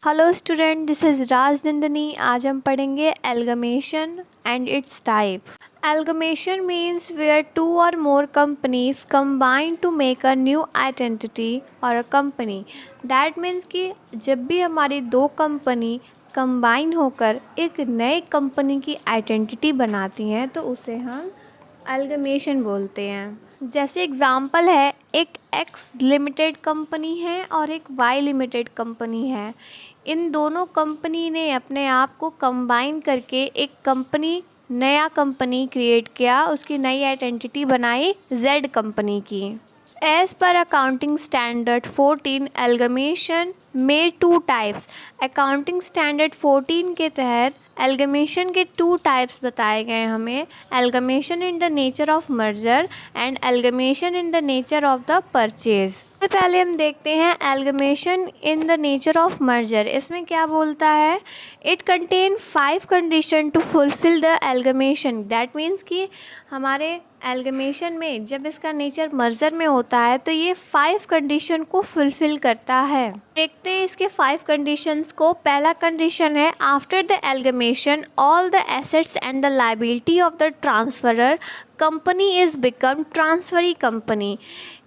Hello student, this is Rajnandini. आज हम पढ़ेंगे amalgamation and its type. Amalgamation means where two or more companies combine to make a new identity or a company. That means कि जब भी हमारी दो company combine होकर एक नए कंपनी की आइडेंटिटी बनाती हैं तो उसे हम एल्गमेशन बोलते हैं। जैसे एग्ज़ाम्पल है, एक एक्स लिमिटेड कंपनी है और एक वाई लिमिटेड कंपनी है। इन दोनों कंपनी ने अपने आप को कंबाइन करके एक नया कंपनी क्रिएट किया, उसकी नई आइडेंटिटी बनाई जेड कंपनी की। एज पर अकाउंटिंग स्टैंडर्ड 14 एल्गमेशन में 2 टाइप्स। अकाउंटिंग स्टैंडर्ड 14 के तहत एल्गमेशन के 2 टाइप्स बताए गए हमें। Amalgamation in the nature of merger and amalgamation in the nature of the purchase. पहले हम देखते हैं amalgamation in the nature of merger. इसमें क्या बोलता है? It contain 5 condition to fulfil the amalgamation. That means कि हमारे एल्गमेशन में जब इसका नेचर मर्जर में होता है तो ये 5 कंडीशन को फुलफिल करता है। देखते हैं इसके 5 कंडीशंस को। पहला कंडीशन है, after the amalgamation all the assets and the liability of the transferor company is become transferee company.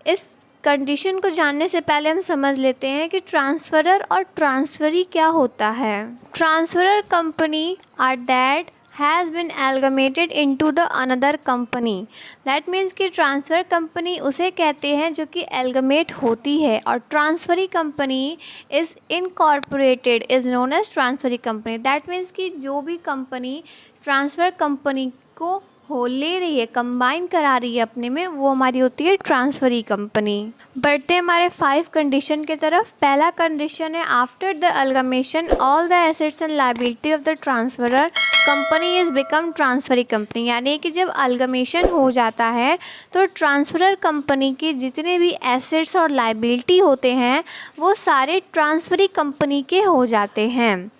इस कंडीशन को जानने से पहले हम समझ लेते हैं कि ट्रांसफरर और ट्रांसफरी क्या होता है। Transferor company are that has been amalgamated into the another company. That means कि ट्रांसफ़र कंपनी उसे कहते हैं जो कि एल्गमेट होती है, और transferee company is incorporated is known as transferee company. That means कि जो भी कंपनी ट्रांसफ़र कंपनी को ले रही है, कंबाइन करा रही है अपने में, वो हमारी होती है ट्रांसफरी कंपनी। बढ़ते हैं हमारे 5 कंडीशन की तरफ। पहला कंडीशन है, after the amalgamation all the assets and liability of the transferor company is become transferee company. यानी कि जब एल्गमेशन हो जाता है तो ट्रांसफरर कंपनी के जितने भी एसेट्स और लायबिलिटी होते हैं वो सारे ट्रांसफरी कंपनी के हो जाते हैं।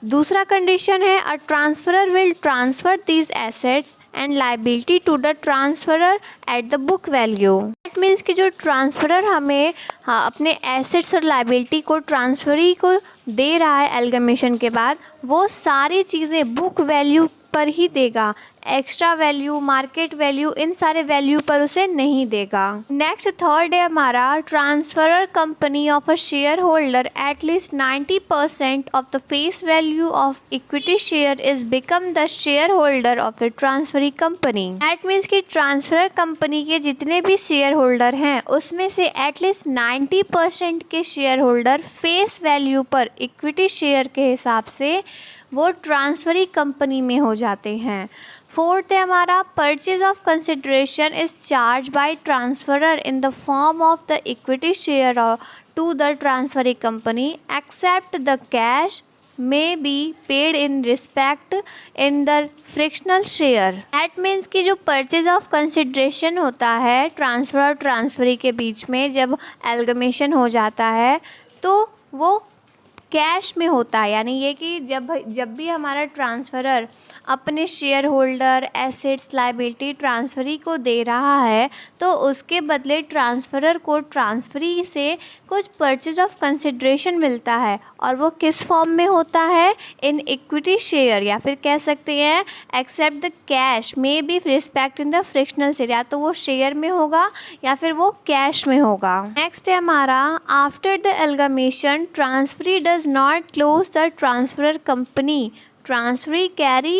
दूसरा कंडीशन है, a transferor will transfer these assets and liability to the transferor at the book value. That means कि जो ट्रांसफरर हमें अपने एसेट्स और लायबिलिटी को ट्रांसफरी को दे रहा है एल्गमेशन के बाद, वो सारी चीज़ें बुक वैल्यू पर ही देगा। एक्स्ट्रा वैल्यू, मार्केट वैल्यू, इन सारे वैल्यू पर उसे नहीं देगा। नेक्स्ट थर्ड है हमारा, transferor company of a share holder at least 90% of the face value of equity share is become the share holder of the transferee company. That means कि transferor company के जितने भी शेयर होल्डर हैं उसमें से at least 90% के शेयर होल्डर फेस वैल्यू पर equity share के हिसाब से वो ट्रांसफरी कंपनी में हो जाते हैं। फोर्थ है हमारा, purchase of consideration is charge by transferor in the form of the equity share to the transferee company except the cash may be paid in respect in the fractional share। That means कि जो purchase of consideration होता है transfer और transferee के बीच में जब एल्गमेशन हो जाता है तो वो कैश में होता है। यानी ये कि जब भी हमारा ट्रांसफरर अपने share holder, assets, liability transferee को दे रहा है तो उसके बदले ट्रांसफरर को ट्रांसफरी से कुछ परचेज ऑफ कंसिडरेशन मिलता है, और वो किस फॉर्म में होता है? इन इक्विटी शेयर, या फिर कह सकते हैं except the cash may be respect in the fractional share. या तो वो शेयर में होगा या फिर वो कैश में होगा। नेक्स्ट है हमारा, after the amalgamation transferee does not close the transferor company, transferee carry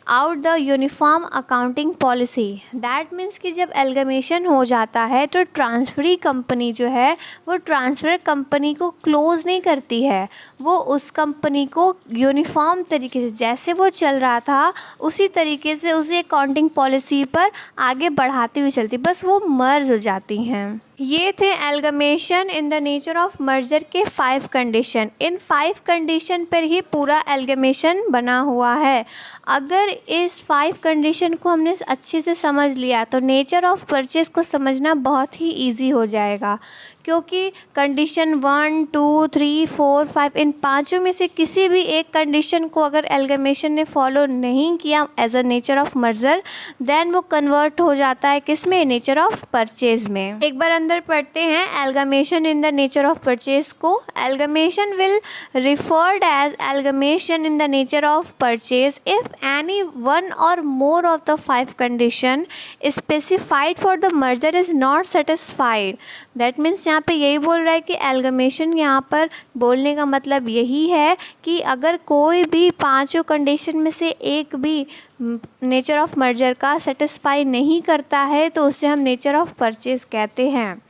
out the uniform accounting policy। That means कि जब एल्गमेशन हो जाता है तो ट्रांसफरी कंपनी जो है वो ट्रांसफर कंपनी को क्लोज़ नहीं करती है, वो उस कंपनी को यूनिफॉर्म तरीके से जैसे वो चल रहा था उसी तरीके से उसी अकाउंटिंग पॉलिसी पर आगे बढ़ाती हुई चलती, बस वो मर्ज हो जाती हैं। ये थे amalgamation in the nature of merger के 5 कंडीशन। इन 5 कंडीशन पर ही पूरा एल्गमेशन बना हुआ है। अगर इस 5 कंडीशन को हमने अच्छे से समझ लिया तो नेचर ऑफ परचेज को समझना बहुत ही इजी हो जाएगा, क्योंकि कंडीशन 1, 2, 3, 4, 5 इन पाँचों में से किसी भी एक कंडीशन को अगर एल्गमेशन ने फॉलो नहीं किया as a nature of merger, then वो कन्वर्ट हो जाता है किस में, नेचर ऑफ परचेज में। एक बार अंदर पढ़ते हैं amalgamation in the nature of purchase को। Amalgamation will referred as amalgamation in the nature of purchase if any one or more of the 5 condition specified for the merger is not satisfied। that means यहाँ पे यही बोल रहा है कि amalgamation यहाँ पर बोलने का मतलब यही है कि अगर कोई भी पांचों कंडीशन में से एक भी नेचर ऑफ मर्जर का सेटिस्फाई नहीं करता है तो उसे हम नेचर ऑफ परचेज कहते हैं।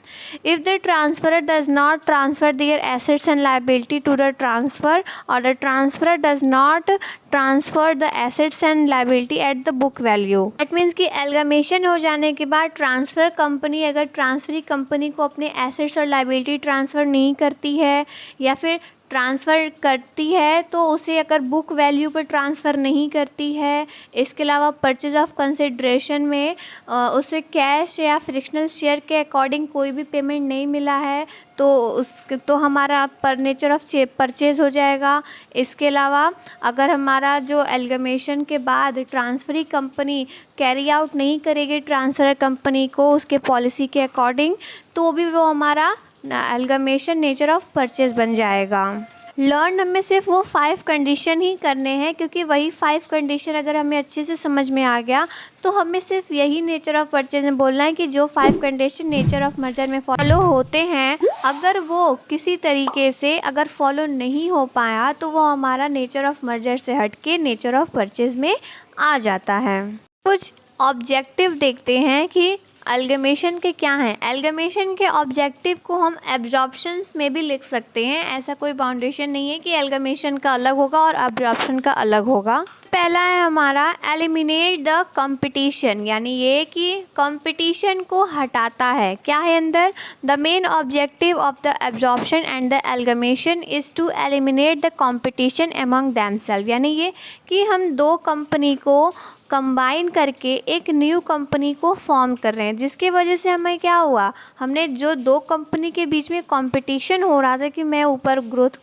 If the transferor does not transfer their assets and liability to the transfer or the transferor does not transfer the assets and liability at the book value, that means कि एल्गमेशन हो जाने के बाद transfer company अगर transferee company को अपने assets और liability transfer नहीं करती है या फिर ट्रांसफ़र करती है तो उसे अगर बुक वैल्यू पर ट्रांसफ़र नहीं करती है, इसके अलावा परचेज ऑफ कंसिडरेशन में उसे कैश या फ्रिक्शनल शेयर के अकॉर्डिंग कोई भी पेमेंट नहीं मिला है तो हमारा पर नेचर ऑफ परचेज हो जाएगा। इसके अलावा अगर हमारा जो एल्गमेशन के बाद ट्रांसफरी कंपनी कैरी आउट नहीं करेगी ट्रांसफ़र कंपनी को उसके पॉलिसी के अकॉर्डिंग तो भी वो हमारा एल्गमेशन नेचर ऑफ परचेज बन जाएगा। लर्न हमें सिर्फ वो 5 कंडीशन ही करने हैं क्योंकि वही 5 कंडीशन अगर हमें अच्छे से समझ में आ गया तो हमें सिर्फ यही नेचर ऑफ परचेज में बोलना है कि जो 5 कंडीशन नेचर ऑफ मर्जर में फॉलो होते हैं अगर वो किसी तरीके से अगर फॉलो नहीं हो पाया तो वो हमारा नेचर ऑफ मर्जर से हट के नेचर ऑफ परचेज में आ जाता है। कुछ ऑब्जेक्टिव देखते हैं कि एल्गमेशन के क्या हैं। एल्गमेशन के ऑब्जेक्टिव को हम एब्जॉर्प्शंस में भी लिख सकते हैं, ऐसा कोई बाउंडेशन नहीं है कि एल्गमेशन का अलग होगा और एब्जॉर्प्शन का अलग होगा। पहला है हमारा एलिमिनेट द कंपटीशन, यानी ये कि कंपटीशन को हटाता है। क्या है अंदर, the main objective of the absorption and the amalgamation is to eliminate the competition among themself, यानी ये कि हम दो कंपनी को कंबाइन करके एक न्यू कंपनी को फॉर्म कर रहे हैं, जिसके वजह से हमें क्या हुआ, हमने जो दो कंपनी के बीच में कंपटीशन हो रहा था कि मैं ऊपर ग्रोथ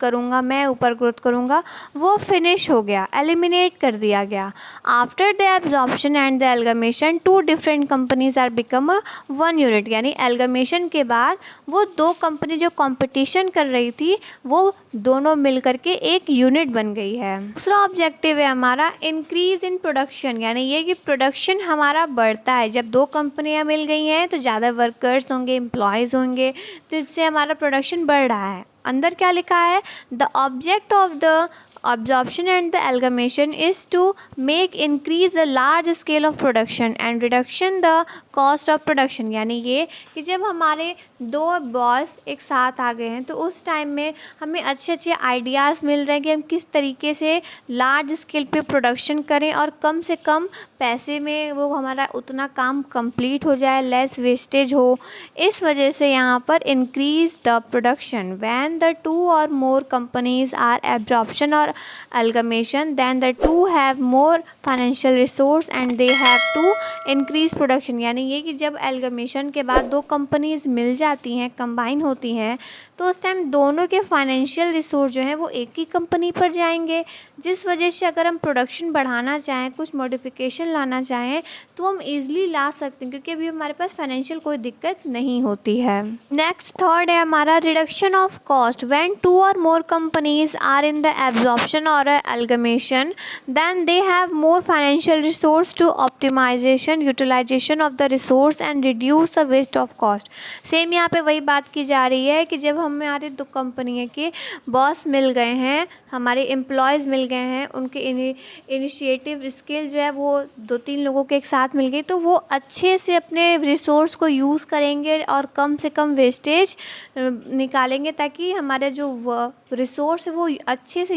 करूँगा वो फिनिश हो गया, एलिमिनेट कर दिया गया। After the absorption and the amalgamation 2 different companies are become a 1 unit, यानी एल्गमेशन के बाद वो दो कंपनी जो कंपटीशन कर रही थी वो दोनों मिल करके एक यूनिट बन गई है। दूसरा ऑब्जेक्टिव है हमारा इंक्रीज इन प्रोडक्शन, यानी ये कि प्रोडक्शन हमारा बढ़ता है। जब दो कंपनियां मिल गई हैं तो ज़्यादा वर्कर्स होंगे, एम्प्लॉयज़ होंगे, तो इससे हमारा प्रोडक्शन बढ़ रहा है। अंदर क्या लिखा है, the object of the absorption and the amalgamation is to make increase the large scale of production and reduction the cost of production, यानी ये कि जब हमारे दो बॉस एक साथ आ गए हैं तो उस टाइम में हमें अच्छे अच्छे आइडियाज़ मिल रहे हैं कि हम किस तरीके से लार्ज स्केल पे प्रोडक्शन करें और कम से कम पैसे में वो हमारा उतना काम कंप्लीट हो जाए, लेस वेस्टेज हो। इस वजह से यहाँ पर increase the production when the 2 or more companies are absorption or amalgamation, then the 2 have more financial resource and they have to increase production, यानी ये कि जब एल्गमेशन के बाद दो कंपनीज मिल जाती हैं, कंबाइन होती हैं, तो उस टाइम दोनों के फाइनेंशियल रिसोर्स जो हैं वो एक ही कंपनी पर जाएंगे, जिस वजह से अगर हम प्रोडक्शन बढ़ाना चाहें, कुछ मॉडिफिकेशन लाना चाहें तो हम ईजिली ला सकते हैं क्योंकि अभी हमारे पास फाइनेंशियल कोई दिक्कत नहीं होती है। नेक्स्ट थर्ड है हमारा reduction of cost when 2 or more companies are in the absorption or amalgamation, then they have more financial resource to optimization utilization of the resource and reduce the waste of cost। Same यहाँ पे वही बात की जा रही है कि जब हमारे दो कंपनी के बॉस मिल गए हैं, हमारे एम्प्लॉयज़ मिल गए हैं, उनके इनिशिएटिव स्किल जो है वो 2-3 लोगों के एक साथ मिल गई, तो वो अच्छे से अपने रिसोर्स को यूज़ करेंगे और कम से कम वेस्टेज निकालेंगे ताकि हमारे जो रिसोर्स है वो अच्छे से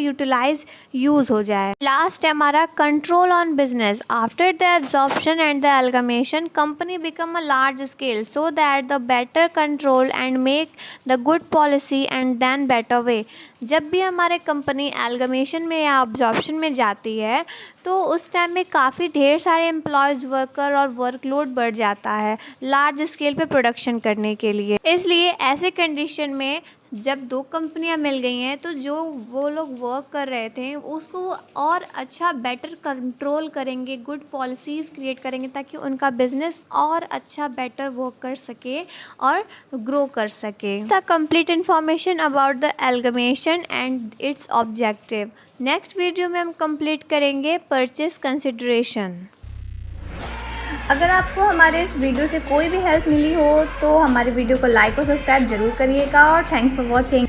यूज़ हो जाए। लास्ट है हमारा control on business after the absorption and the amalgamation company become a large scale so that the better control and make the good policy and then better way. जब भी हमारे कंपनी एल्गमेशन में या absorption में जाती है तो उस टाइम में काफ़ी ढेर सारे एम्प्लॉयज़, वर्कर और वर्कलोड बढ़ जाता है लार्ज स्केल पे प्रोडक्शन करने के लिए। इसलिए ऐसे कंडीशन में जब दो कंपनियां मिल गई हैं तो जो वो लोग वर्क कर रहे थे उसको वो और अच्छा बेटर कंट्रोल करेंगे, गुड पॉलिसीज़ क्रिएट करेंगे ताकि उनका बिजनेस और अच्छा बेटर वर्क कर सके और ग्रो कर सके। The complete information about the amalgamation and its objective. Next video में हम कंप्लीट करेंगे परचेस कंसिडरेशन। अगर आपको हमारे इस वीडियो से कोई भी हेल्प मिली हो तो हमारे वीडियो को लाइक और सब्सक्राइब जरूर करिएगा और थैंक्स फॉर वॉचिंग।